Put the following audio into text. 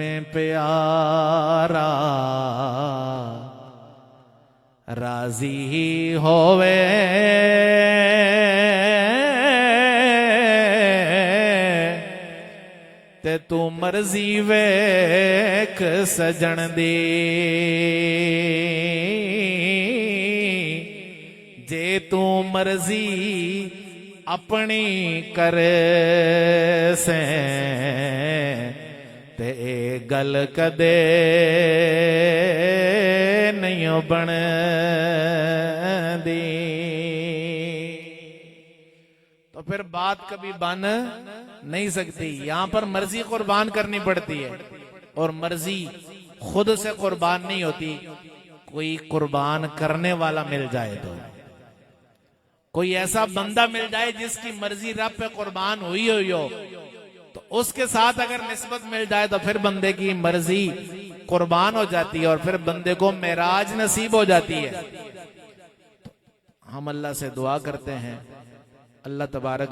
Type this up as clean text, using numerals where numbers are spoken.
में प्यारा राजी होवे ते तू मर्जी वेख सजन दी। जे तू मर्जी अपनी करे से ते गल कदे नहीं बन दी। तो फिर बात कभी बन नहीं सकती। यहां पर मर्जी कुर्बान करनी पड़ती है और मर्जी खुद से कुर्बान नहीं होती। कोई कुर्बान करने वाला मिल जाए तो, कोई ऐसा बंदा मिल जाए जिसकी मर्जी रब पे कुर्बान हुई हो तो उसके साथ अगर निस्बत मिल जाए तो फिर बंदे की मर्जी कुर्बान हो जाती है और फिर बंदे को मेराज नसीब हो जाती है। हम अल्लाह से दुआ करते हैं, अल्लाह तबारक